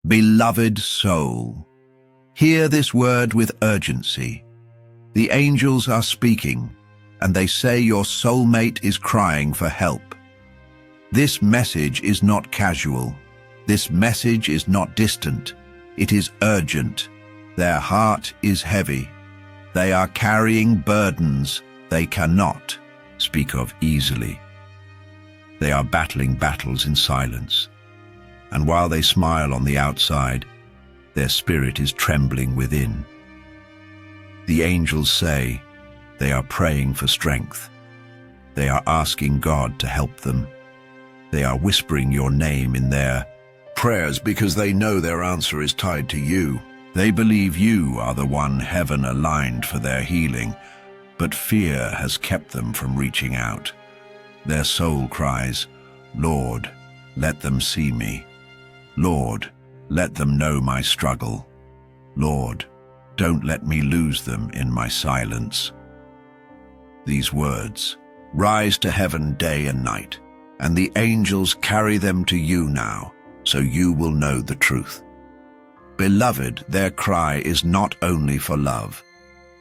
Beloved soul, hear this word with urgency. The angels are speaking, and they say your soulmate is crying for help. This message is not casual. This message is not distant. It is urgent. Their heart is heavy. They are carrying burdens they cannot speak of easily. They are battling battles in silence. And while they smile on the outside, their spirit is trembling within. The angels say they are praying for strength. They are asking God to help them. They are whispering your name in their prayers because they know their answer is tied to you. They believe you are the one heaven aligned for their healing, but fear has kept them from reaching out. Their soul cries, Lord, let them see me. Lord, let them know my struggle. Lord, don't let me lose them in my silence. These words rise to heaven day and night, and the angels carry them to you now, so you will know the truth. Beloved, their cry is not only for love,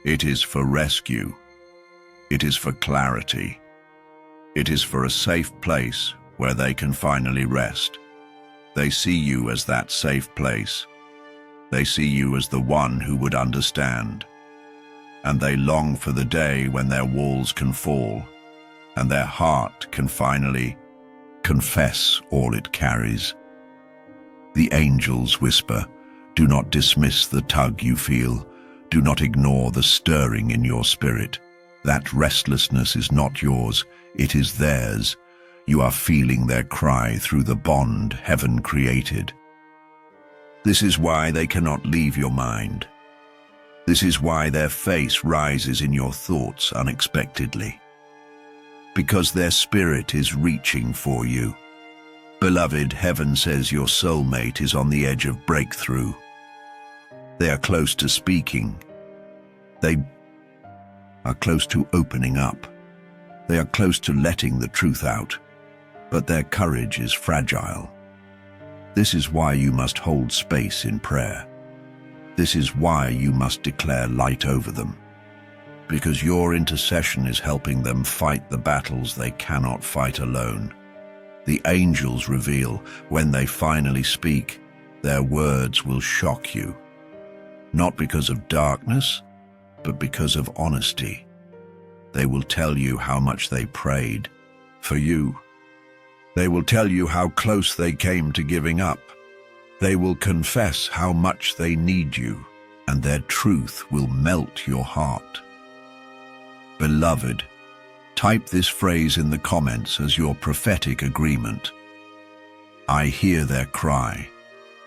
it is for rescue. It is for clarity. It is for a safe place where they can finally rest. They see you as that safe place. They see you as the one who would understand. And they long for the day when their walls can fall and their heart can finally confess all it carries. The angels whisper, do not dismiss the tug you feel. Do not ignore the stirring in your spirit. That restlessness is not yours, it is theirs. You are feeling their cry through the bond heaven created. This is why they cannot leave your mind. This is why their face rises in your thoughts unexpectedly. Because their spirit is reaching for you. Beloved, heaven says your soulmate is on the edge of breakthrough. They are close to speaking. They are close to opening up. They are close to letting the truth out. But their courage is fragile. This is why you must hold space in prayer. This is why you must declare light over them. Because your intercession is helping them fight the battles they cannot fight alone. The angels reveal, when they finally speak, their words will shock you. Not because of darkness, but because of honesty. They will tell you how much they prayed for you. They will tell you how close they came to giving up. They will confess how much they need you, and their truth will melt your heart. Beloved, type this phrase in the comments as your prophetic agreement. I hear their cry,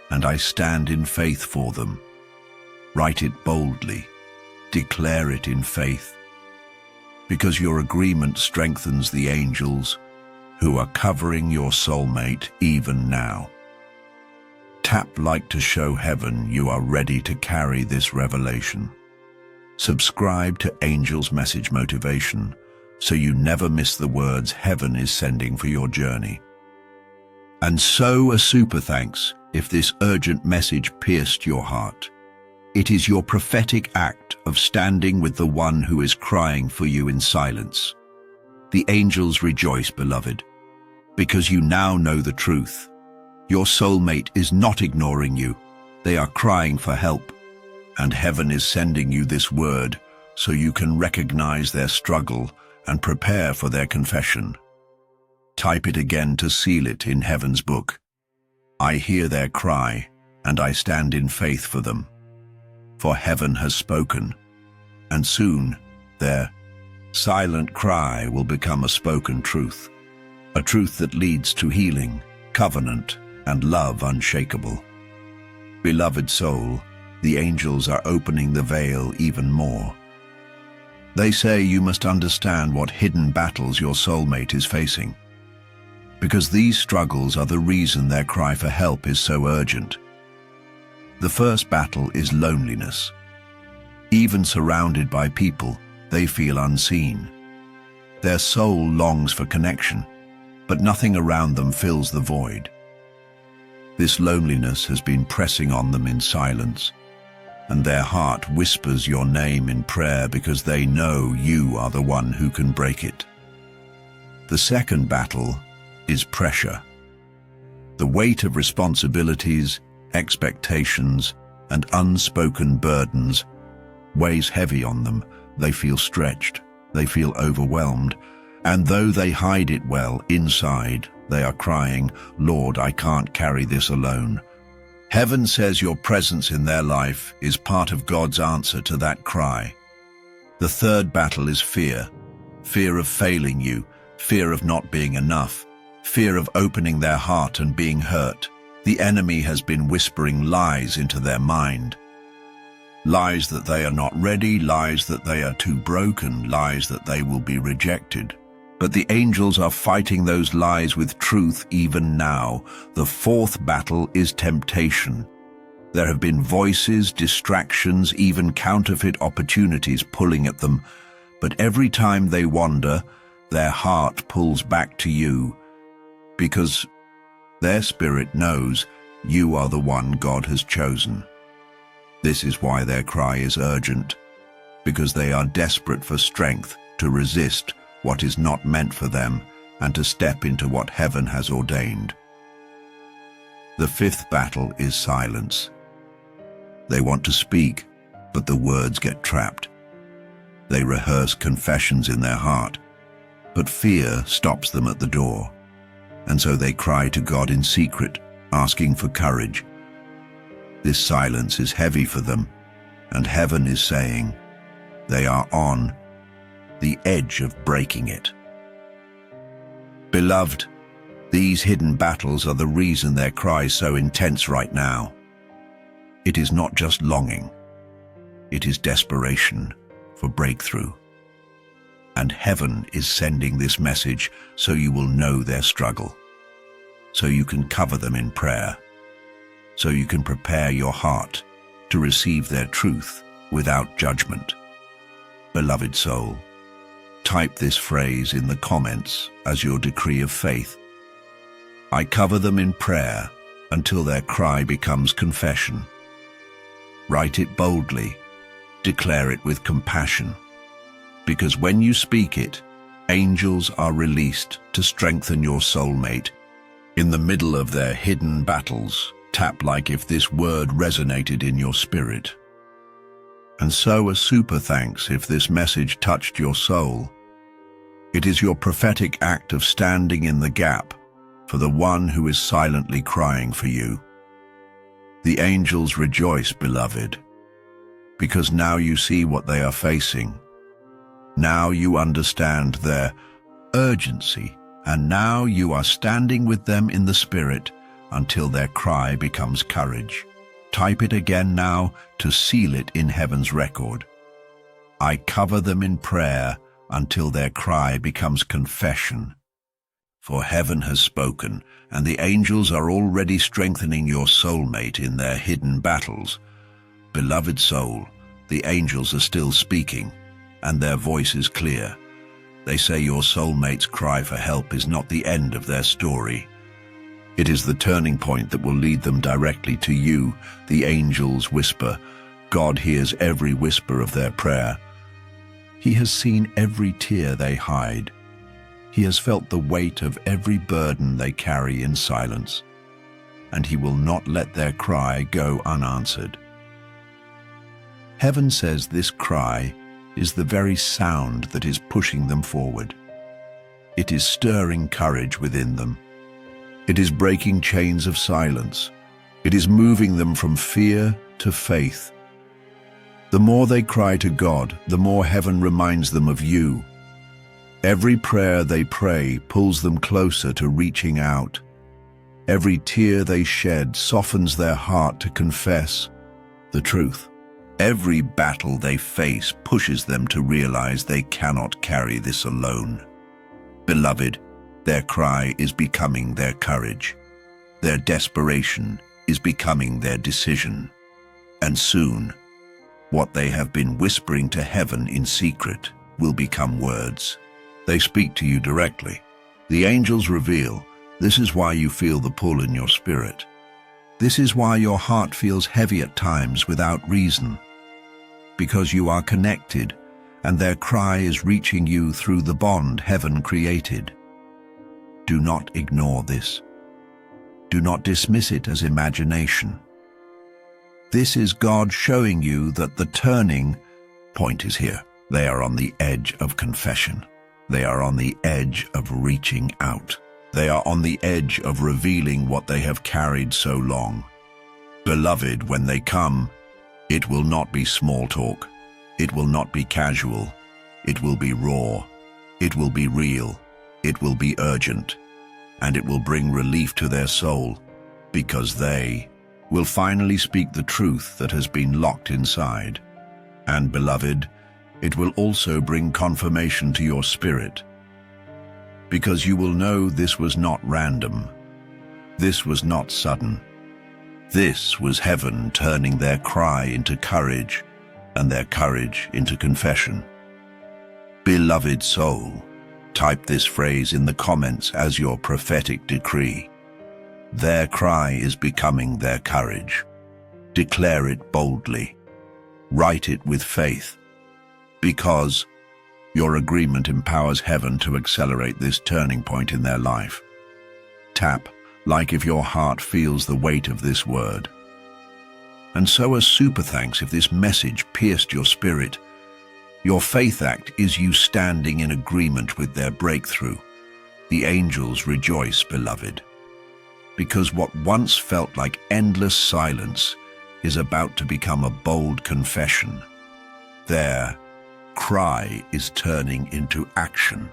and I stand in faith for them. Write it boldly. Declare it in faith. Because your agreement strengthens the angels who are covering your soulmate even now. Tap like to show heaven you are ready to carry this revelation. Subscribe to Angel's Message Motivation so you never miss the words heaven is sending for your journey. And so a super thanks if this urgent message pierced your heart. It is your prophetic act of standing with the one who is crying for you in silence. The angels rejoice, beloved, because you now know the truth. Your soulmate is not ignoring you. They are crying for help, and heaven is sending you this word so you can recognize their struggle and prepare for their confession. Type it again to seal it in heaven's book. I hear their cry, and I stand in faith for them. For heaven has spoken, and soon their silent cry will become a spoken truth, a truth that leads to healing, covenant, and love unshakable. Beloved soul, the angels are opening the veil even more. They say you must understand what hidden battles your soulmate is facing, because these struggles are the reason their cry for help is so urgent. The first battle is loneliness. Even surrounded by people, they feel unseen. Their soul longs for connection, but nothing around them fills the void. This loneliness has been pressing on them in silence, and their heart whispers your name in prayer because they know you are the one who can break it. The second battle is pressure. The weight of responsibilities, expectations, and unspoken burdens weighs heavy on them. They feel stretched, they feel overwhelmed, and though they hide it well, inside they are crying, "Lord, I can't carry this alone." Heaven says your presence in their life is part of God's answer to that cry. The third battle is fear. Fear of failing you, fear of not being enough, fear of opening their heart and being hurt. The enemy has been whispering lies into their mind. Lies that they are not ready, lies that they are too broken, lies that they will be rejected. But the angels are fighting those lies with truth even now. The fourth battle is temptation. There have been voices, distractions, even counterfeit opportunities pulling at them. But every time they wander, their heart pulls back to you, because their spirit knows you are the one God has chosen. This is why their cry is urgent, because they are desperate for strength to resist what is not meant for them and to step into what heaven has ordained. The fifth battle is silence. They want to speak, but the words get trapped. They rehearse confessions in their heart, but fear stops them at the door. And so they cry to God in secret, asking for courage. This silence is heavy for them, and heaven is saying they are on the edge of breaking it. Beloved, these hidden battles are the reason their cry is so intense right now. It is not just longing, it is desperation for breakthrough. And heaven is sending this message so you will know their struggle, so you can cover them in prayer, so you can prepare your heart to receive their truth without judgment. Beloved soul, type this phrase in the comments as your decree of faith. I cover them in prayer until their cry becomes confession. Write it boldly, declare it with compassion, because when you speak it, angels are released to strengthen your soulmate. In the middle of their hidden battles, tap like if this word resonated in your spirit. And so a super thanks if this message touched your soul. It is your prophetic act of standing in the gap for the one who is silently crying for you. The angels rejoice, beloved, because now you see what they are facing. Now you understand their urgency, and now you are standing with them in the spirit until their cry becomes courage. Type it again now to seal it in heaven's record. I cover them in prayer until their cry becomes confession. For heaven has spoken, and the angels are already strengthening your soulmate in their hidden battles. Beloved soul, the angels are still speaking, and their voice is clear. They say your soulmate's cry for help is not the end of their story. It is the turning point that will lead them directly to you. The angels whisper. God hears every whisper of their prayer. He has seen every tear they hide. He has felt the weight of every burden they carry in silence, and he will not let their cry go unanswered. Heaven says this cry is the very sound that is pushing them forward. It is stirring courage within them. It is breaking chains of silence. It is moving them from fear to faith. The more they cry to God, the more heaven reminds them of you. Every prayer they pray pulls them closer to reaching out. Every tear they shed softens their heart to confess the truth. Every battle they face pushes them to realize they cannot carry this alone. Beloved, their cry is becoming their courage. Their desperation is becoming their decision. And soon, what they have been whispering to heaven in secret will become words. They speak to you directly. The angels reveal, this is why you feel the pull in your spirit. This is why your heart feels heavy at times without reason, because you are connected, and their cry is reaching you through the bond heaven created. Do not ignore this. Do not dismiss it as imagination. This is God showing you that the turning point is here. They are on the edge of confession. They are on the edge of reaching out. They are on the edge of revealing what they have carried so long. Beloved, when they come, it will not be small talk. It will not be casual. It will be raw. It will be real. It will be urgent. And it will bring relief to their soul, because they will finally speak the truth that has been locked inside. And beloved, it will also bring confirmation to your spirit, because you will know this was not random. This was not sudden. This was heaven turning their cry into courage, and their courage into confession. Beloved soul, type this phrase in the comments as your prophetic decree. Their cry is becoming their courage. Declare it boldly. Write it with faith, because your agreement empowers heaven to accelerate this turning point in their life. Tap like if your heart feels the weight of this word. And so a super thanks if this message pierced your spirit. Your faith act is you standing in agreement with their breakthrough. The angels rejoice, beloved, because what once felt like endless silence is about to become a bold confession. Their cry is turning into action.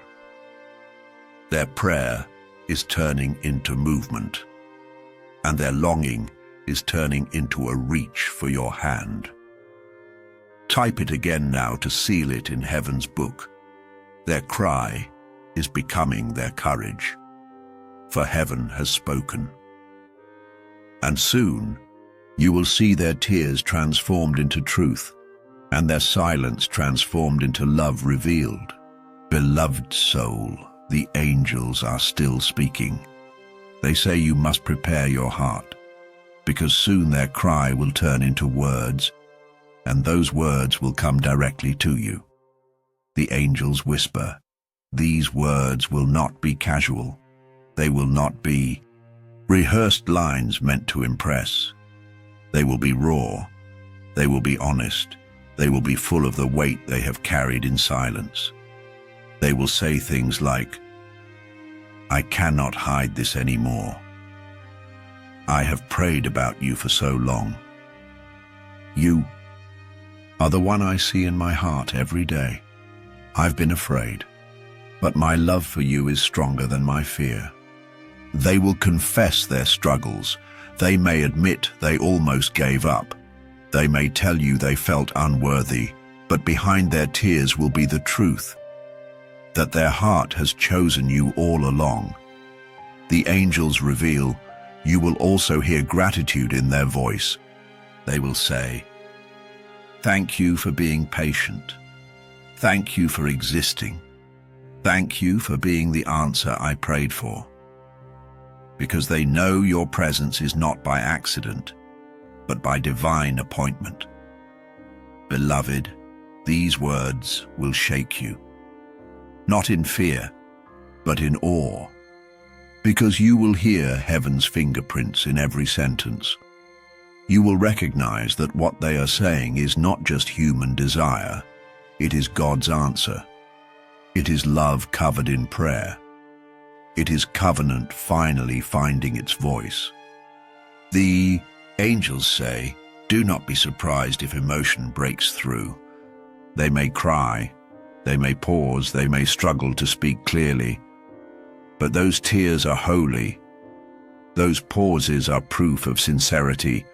Their prayer is turning into movement, and their longing is turning into a reach for your hand. Type it again now to seal it in heaven's book. Their cry is becoming their courage, for heaven has spoken. And soon you will see their tears transformed into truth, and their silence transformed into love revealed. Beloved soul, the angels are still speaking. They say you must prepare your heart, because soon their cry will turn into words, and those words will come directly to you. The angels whisper, these words will not be casual. They will not be rehearsed lines meant to impress. They will be raw. They will be honest. They will be full of the weight they have carried in silence. They will say things like, I cannot hide this anymore. I have prayed about you for so long. You are the one I see in my heart every day. I've been afraid, but my love for you is stronger than my fear. They will confess their struggles. They may admit they almost gave up. They may tell you they felt unworthy, but behind their tears will be the truth, that their heart has chosen you all along. The angels reveal, you will also hear gratitude in their voice. They will say, thank you for being patient. Thank you for existing. Thank you for being the answer I prayed for. Because they know your presence is not by accident, but by divine appointment. Beloved, these words will shake you, not in fear, but in awe, because you will hear heaven's fingerprints in every sentence. You will recognize that what they are saying is not just human desire, it is God's answer. It is love covered in prayer. It is covenant finally finding its voice. The angels say, do not be surprised if emotion breaks through. They may cry, they may pause, they may struggle to speak clearly, but those tears are holy. Those pauses are proof of sincerity.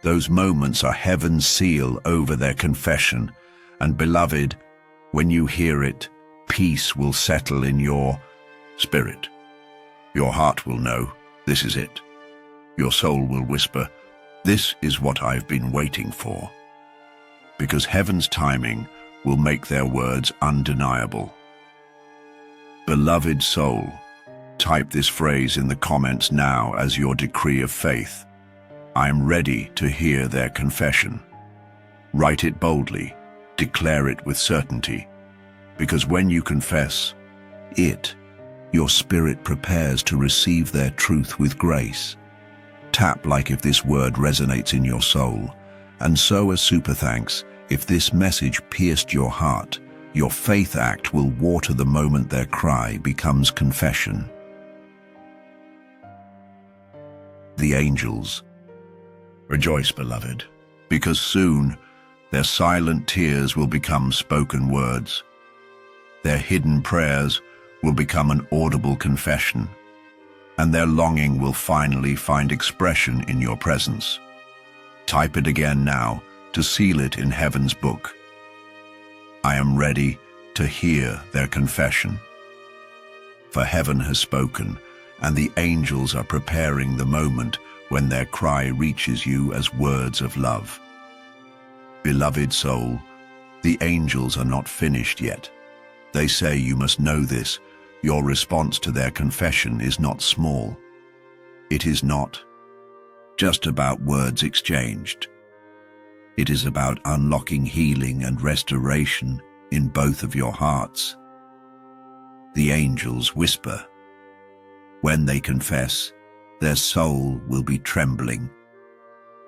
Those moments are heaven's seal over their confession. And beloved, when you hear it, peace will settle in your spirit. Your heart will know, this is it. Your soul will whisper, this is what I've been waiting for. Because heaven's timing will make their words undeniable. Beloved soul, type this phrase in the comments now as your decree of faith. I am ready to hear their confession. Write it boldly, declare it with certainty, because when you confess it, your spirit prepares to receive their truth with grace. Tap like if this word resonates in your soul, and sow a super thanks if this message pierced your heart. Your faith act will water the moment their cry becomes confession. The angels. Rejoice, beloved, because soon their silent tears will become spoken words. Their hidden prayers will become an audible confession, and their longing will finally find expression in your presence. Type it again now to seal it in heaven's book. I am ready to hear their confession. For heaven has spoken, and the angels are preparing the moment when their cry reaches you as words of love. Beloved soul, the angels are not finished yet. They say you must know this. Your response to their confession is not small. It is not just about words exchanged. It is about unlocking healing and restoration in both of your hearts. The angels whisper. When they confess, their soul will be trembling.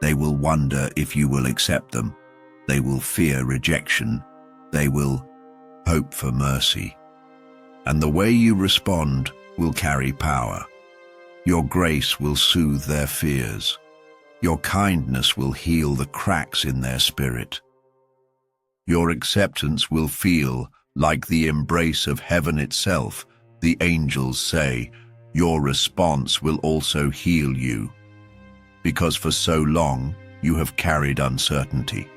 They will wonder if you will accept them. They will fear rejection. They will hope for mercy. And the way you respond will carry power. Your grace will soothe their fears. Your kindness will heal the cracks in their spirit. Your acceptance will feel like the embrace of heaven itself. The angels say, your response will also heal you. Because for so long, you have carried uncertainty.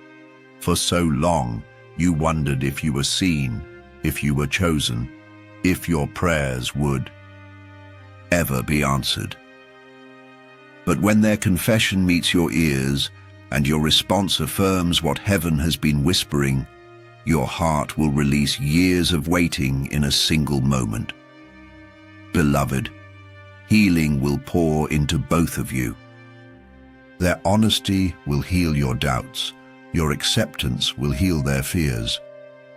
For so long, you wondered if you were seen, if you were chosen, if your prayers would ever be answered. But when their confession meets your ears and your response affirms what heaven has been whispering, your heart will release years of waiting in a single moment. Beloved, healing will pour into both of you. Their honesty will heal your doubts. Your acceptance will heal their fears.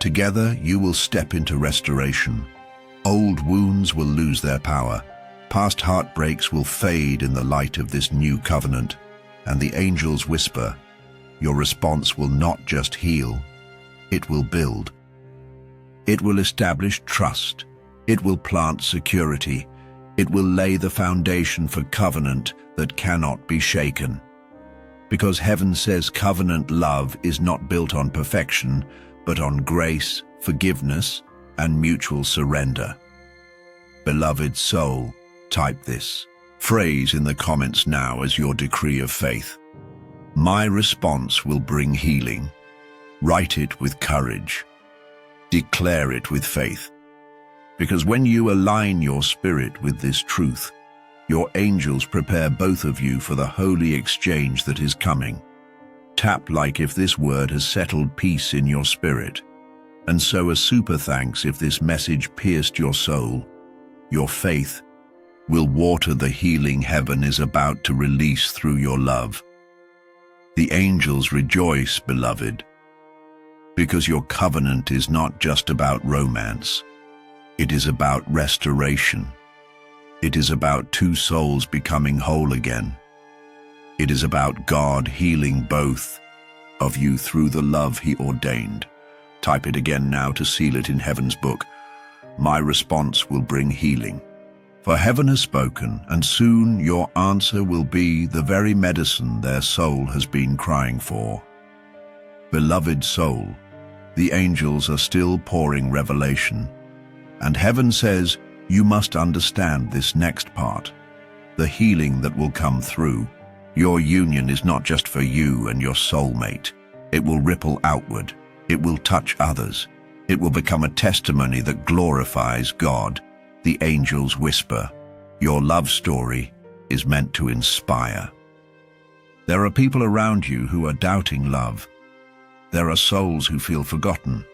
Together, you will step into restoration. Old wounds will lose their power. Past heartbreaks will fade in the light of this new covenant. And the angels whisper, your response will not just heal, it will build. It will establish trust. It will plant security. It will lay the foundation for covenant that cannot be shaken. Because heaven says covenant love is not built on perfection, but on grace, forgiveness, and mutual surrender. Beloved soul, type this phrase in the comments now as your decree of faith. My response will bring healing. Write it with courage. Declare it with faith. Because when you align your spirit with this truth, your angels prepare both of you for the holy exchange that is coming. Tap like if this word has settled peace in your spirit. And sow a super thanks if this message pierced your soul. Your faith will water the healing heaven is about to release through your love. The angels rejoice, beloved, because your covenant is not just about romance. It is about restoration. It is about two souls becoming whole again. It is about God healing both of you through the love He ordained. Type it again now to seal it in heaven's book. My response will bring healing. For heaven has spoken, and soon your answer will be the very medicine their soul has been crying for. Beloved soul, the angels are still pouring revelation, and heaven says you must understand this next part, the healing that will come through. Your union is not just for you and your soulmate. It will ripple outward. It will touch others. It will become a testimony that glorifies God. The angels whisper, your love story is meant to inspire. There are people around you who are doubting love. There are souls who feel forgotten.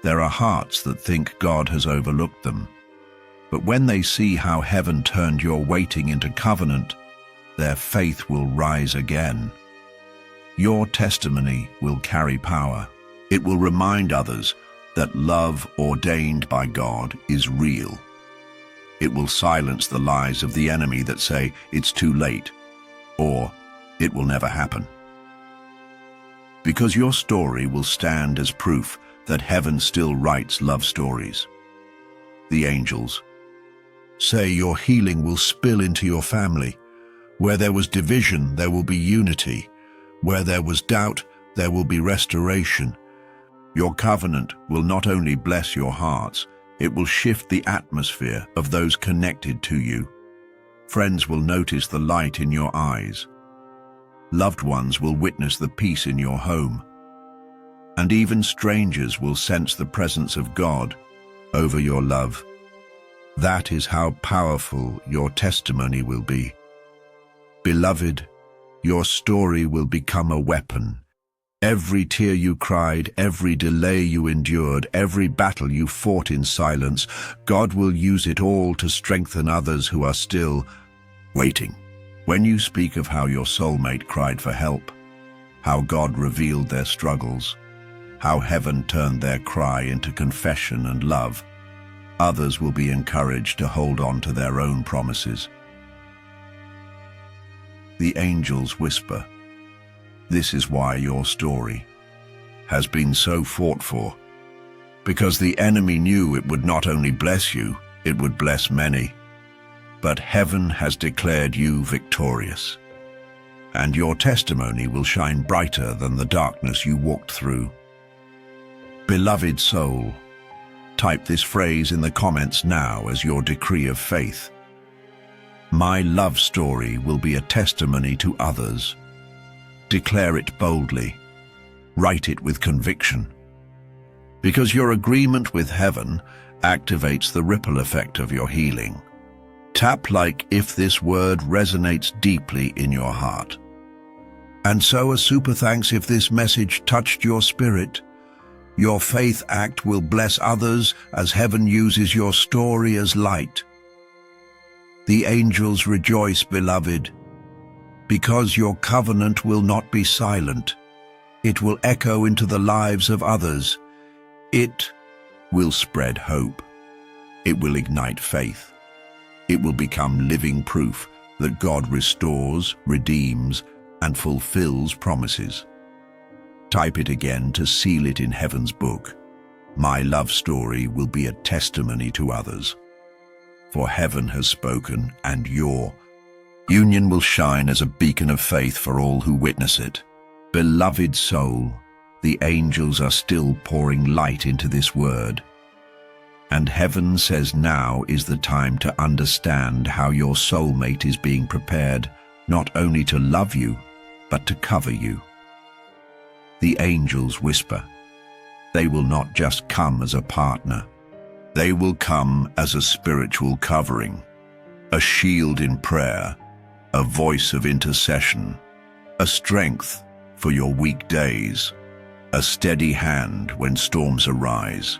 There are hearts that think God has overlooked them. But when they see how heaven turned your waiting into covenant, their faith will rise again. Your testimony will carry power. It will remind others that love ordained by God is real. It will silence the lies of the enemy that say it's too late or it will never happen. Because your story will stand as proof that heaven still writes love stories. The angels say your healing will spill into your family. Where there was division, there will be unity. Where there was doubt, there will be restoration. Your covenant will not only bless your hearts, it will shift the atmosphere of those connected to you. Friends will notice the light in your eyes. Loved ones will witness the peace in your home. And even strangers will sense the presence of God over your love. That is how powerful your testimony will be. Beloved, your story will become a weapon. Every tear you cried, every delay you endured, every battle you fought in silence, God will use it all to strengthen others who are still waiting. When you speak of how your soulmate cried for help, how God revealed their struggles, how heaven turned their cry into confession and love, others will be encouraged to hold on to their own promises. The angels whisper, "This is why your story has been so fought for, because the enemy knew it would not only bless you, it would bless many. But heaven has declared you victorious, and your testimony will shine brighter than the darkness you walked through." Beloved soul, type this phrase in the comments now as your decree of faith. My love story will be a testimony to others. Declare it boldly. Write it with conviction. Because your agreement with heaven activates the ripple effect of your healing. Tap like if this word resonates deeply in your heart. And so a super thanks if this message touched your spirit. Your faith act will bless others as heaven uses your story as light. The angels rejoice, beloved, because your covenant will not be silent. It will echo into the lives of others. It will spread hope. It will ignite faith. It will become living proof that God restores, redeems, and fulfills promises. Type it again to seal it in heaven's book. My love story will be a testimony to others. For heaven has spoken, and your union will shine as a beacon of faith for all who witness it. Beloved soul, the angels are still pouring light into this word. And heaven says now is the time to understand how your soulmate is being prepared not only to love you, but to cover you. The angels whisper. They will not just come as a partner. They will come as a spiritual covering, a shield in prayer, a voice of intercession, a strength for your weak days, a steady hand when storms arise.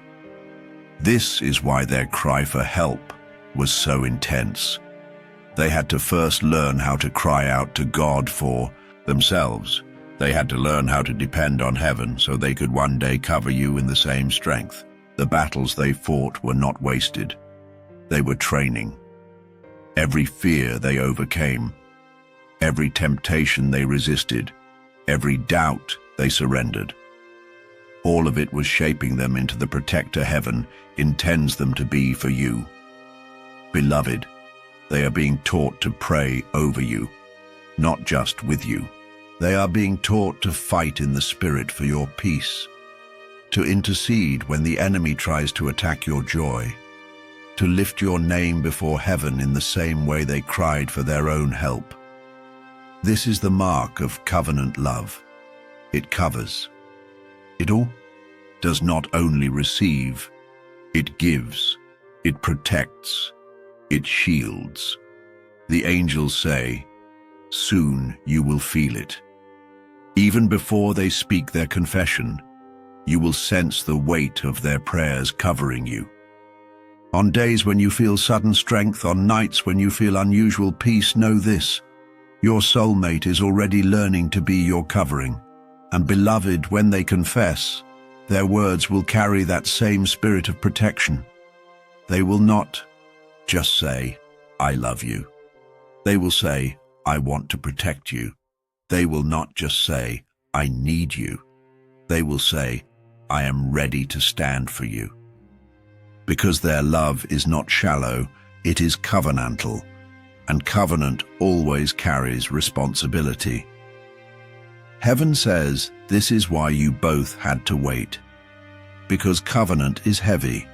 This is why their cry for help was so intense. They had to first learn how to cry out to God for themselves. They had to learn how to depend on heaven so they could one day cover you in the same strength. The battles they fought were not wasted. They were training. Every fear they overcame, every temptation they resisted, every doubt they surrendered. All of it was shaping them into the protector heaven intends them to be for you. Beloved, they are being taught to pray over you, not just with you. They are being taught to fight in the spirit for your peace, to intercede when the enemy tries to attack your joy, to lift your name before heaven in the same way they cried for their own help. This is the mark of covenant love. It covers. It all does not only receive, it gives, it protects, it shields. The angels say, soon you will feel it. Even before they speak their confession, you will sense the weight of their prayers covering you. On days when you feel sudden strength, on nights when you feel unusual peace, know this: Your soulmate is already learning to be your covering. And beloved, when they confess, their words will carry that same spirit of protection. They will not just say, "I love you." They will say, "I want to protect you." They will not just say, "I need you." They will say, "I am ready to stand for you." Because their love is not shallow, it is covenantal, and covenant always carries responsibility. Heaven says this is why you both had to wait. Because covenant is heavy.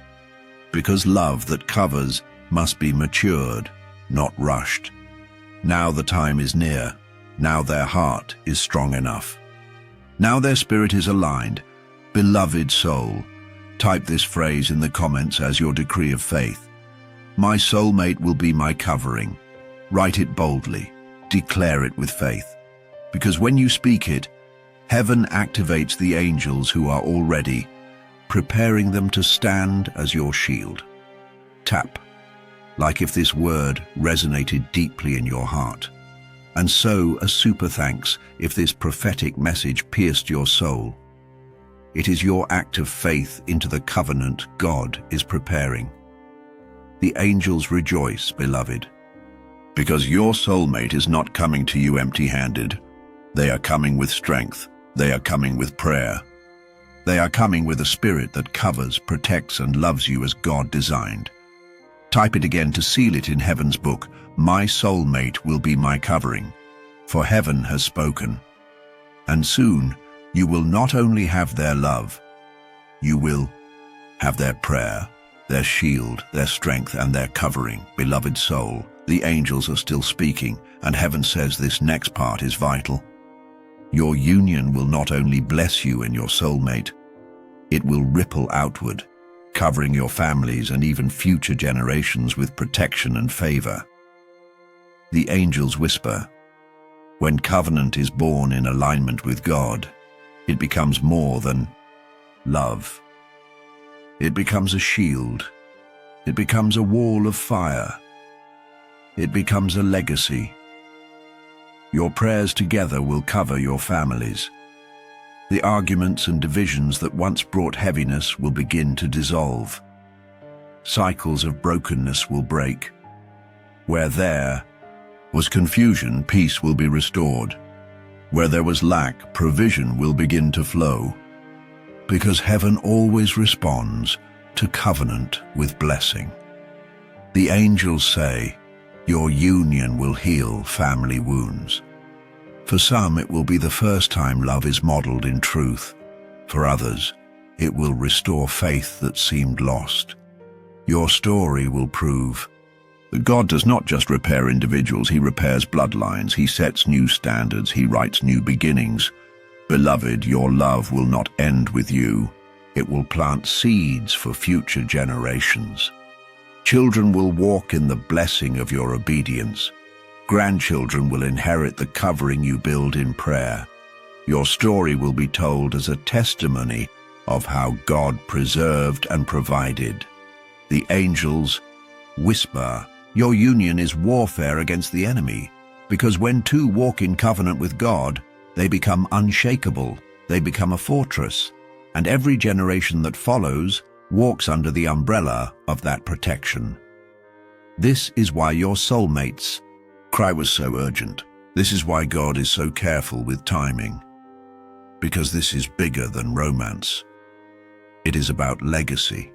Because love that covers must be matured, not rushed. Now the time is near. Now their heart is strong enough. Now their spirit is aligned. Beloved soul, type this phrase in the comments as your decree of faith. My soulmate will be my covering. Write it boldly. Declare it with faith. Because when you speak it, heaven activates the angels who are already, preparing them to stand as your shield. Tap, like if this word resonated deeply in your heart. And so a super thanks if this prophetic message pierced your soul. It is your act of faith into the covenant God is preparing. The angels rejoice, beloved, because your soulmate is not coming to you empty-handed. They are coming with strength. They are coming with prayer. They are coming with a spirit that covers, protects, and loves you as God designed. Type it again to seal it in heaven's book. My soulmate will be my covering, for heaven has spoken. And soon, you will not only have their love, you will have their prayer, their shield, their strength, and their covering. Beloved soul, the angels are still speaking, and heaven says this next part is vital. Your union will not only bless you and your soulmate, it will ripple outward, covering your families and even future generations with protection and favor. The angels whisper, when covenant is born in alignment with God, it becomes more than love. It becomes a shield. It becomes a wall of fire. It becomes a legacy. Your prayers together will cover your families. The arguments and divisions that once brought heaviness will begin to dissolve. Cycles of brokenness will break. Where there was confusion, peace will be restored. Where there was lack, provision will begin to flow. Because heaven always responds to covenant with blessing. The angels say, your union will heal family wounds. For some, it will be the first time love is modeled in truth. For others, it will restore faith that seemed lost. Your story will prove that God does not just repair individuals, He repairs bloodlines, He sets new standards, He writes new beginnings. Beloved, your love will not end with you. It will plant seeds for future generations. Children will walk in the blessing of your obedience. Grandchildren will inherit the covering you build in prayer. Your story will be told as a testimony of how God preserved and provided. The angels whisper, your union is warfare against the enemy, because when two walk in covenant with God, they become unshakable, they become a fortress, and every generation that follows walks under the umbrella of that protection. This is why your soulmate's cry was so urgent. This is why God is so careful with timing. Because this is bigger than romance. It is about legacy.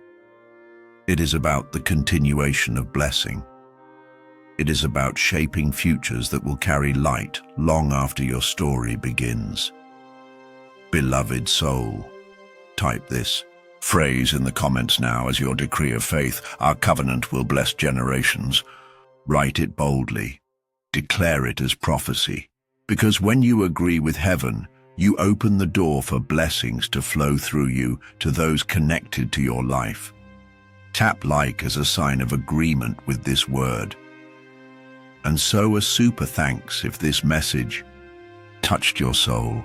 It is about the continuation of blessing. It is about shaping futures that will carry light long after your story begins. Beloved soul, type this phrase in the comments now as your decree of faith. Our covenant will bless generations. Write it boldly. Declare it as prophecy. Because when you agree with heaven, you open the door for blessings to flow through you to those connected to your life. Tap like as a sign of agreement with this word. And so a super thanks if this message touched your soul.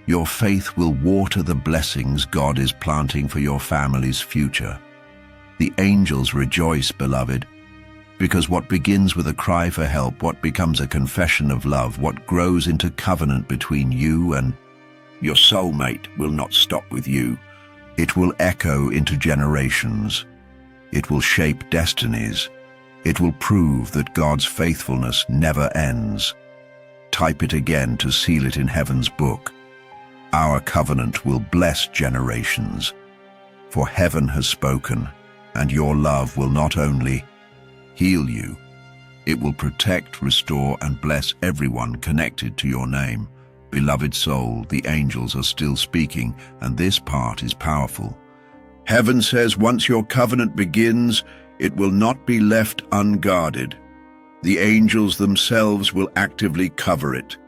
Your faith will water the blessings God is planting for your family's future. The angels rejoice, beloved, Because what begins with a cry for help, what becomes a confession of love, what grows into covenant between you and your soulmate will not stop with you. It will echo into generations. It will shape destinies. It will prove that God's faithfulness never ends. Type it again to seal it in heaven's book. Our covenant will bless generations. For heaven has spoken, and your love will not only heal you, it will protect, restore, and bless everyone connected to your name. Beloved soul, the angels are still speaking, and this part is powerful. Heaven says once your covenant begins, it will not be left unguarded. The angels themselves will actively cover it,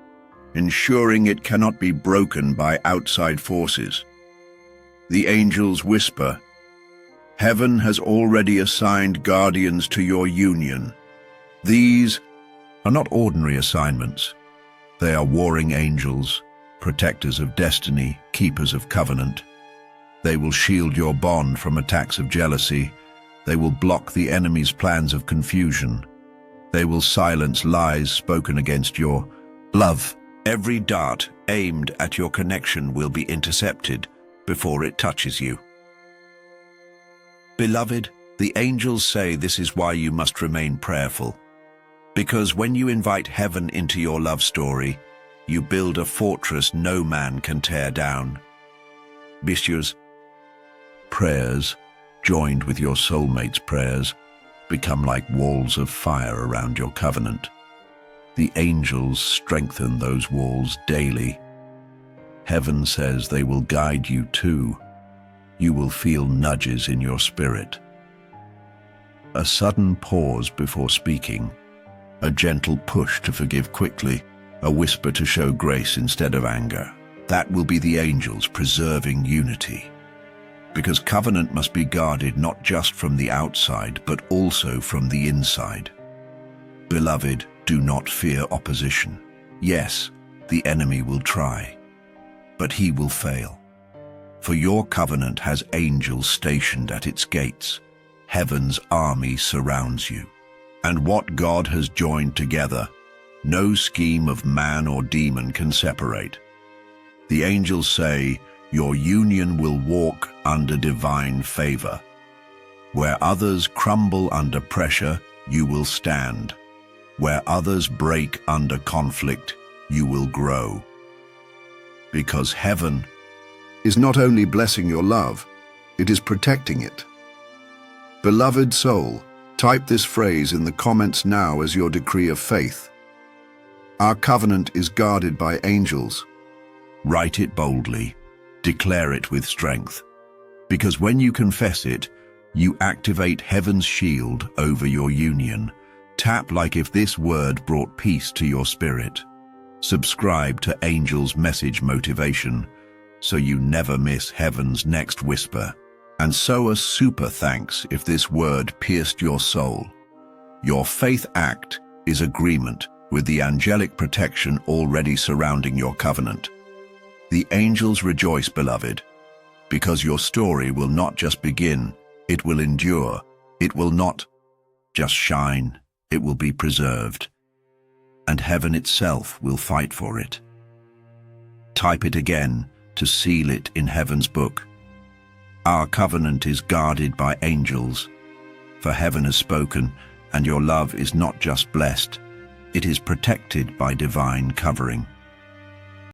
ensuring it cannot be broken by outside forces. The angels whisper, heaven has already assigned guardians to your union. These are not ordinary assignments. They are warring angels, protectors of destiny, keepers of covenant. They will shield your bond from attacks of jealousy. They will block the enemy's plans of confusion. They will silence lies spoken against your love. Every dart aimed at your connection will be intercepted before it touches you. Beloved, the angels say this is why you must remain prayerful. Because when you invite heaven into your love story, you build a fortress no man can tear down. Messieurs, prayers, joined with your soulmate's prayers, become like walls of fire around your covenant. The angels strengthen those walls daily. Heaven says they will guide you too. You will feel nudges in your spirit. A sudden pause before speaking, a gentle push to forgive quickly, a whisper to show grace instead of anger. That will be the angels preserving unity. Because covenant must be guarded not just from the outside, but also from the inside. Beloved, do not fear opposition. Yes, the enemy will try, but he will fail. For your covenant has angels stationed at its gates. Heaven's army surrounds you. And what God has joined together, no scheme of man or demon can separate. The angels say, your union will walk under divine favor. Where others crumble under pressure, you will stand. Where others break under conflict, you will grow. Because heaven is not only blessing your love, it is protecting it. Beloved soul, type this phrase in the comments now as your decree of faith. Our covenant is guarded by angels. Write it boldly. Declare it with strength. Because when you confess it, you activate heaven's shield over your union. Tap like if this word brought peace to your spirit. Subscribe to Angel's Message Motivation so you never miss heaven's next whisper. And so a super thanks if this word pierced your soul. Your faith act is agreement with the angelic protection already surrounding your covenant. The angels rejoice, beloved, because your story will not just begin, it will endure. It will not just shine, it will be preserved. And heaven itself will fight for it. Type it again to seal it in heaven's book. Our covenant is guarded by angels, for heaven has spoken, and your love is not just blessed, it is protected by divine covering.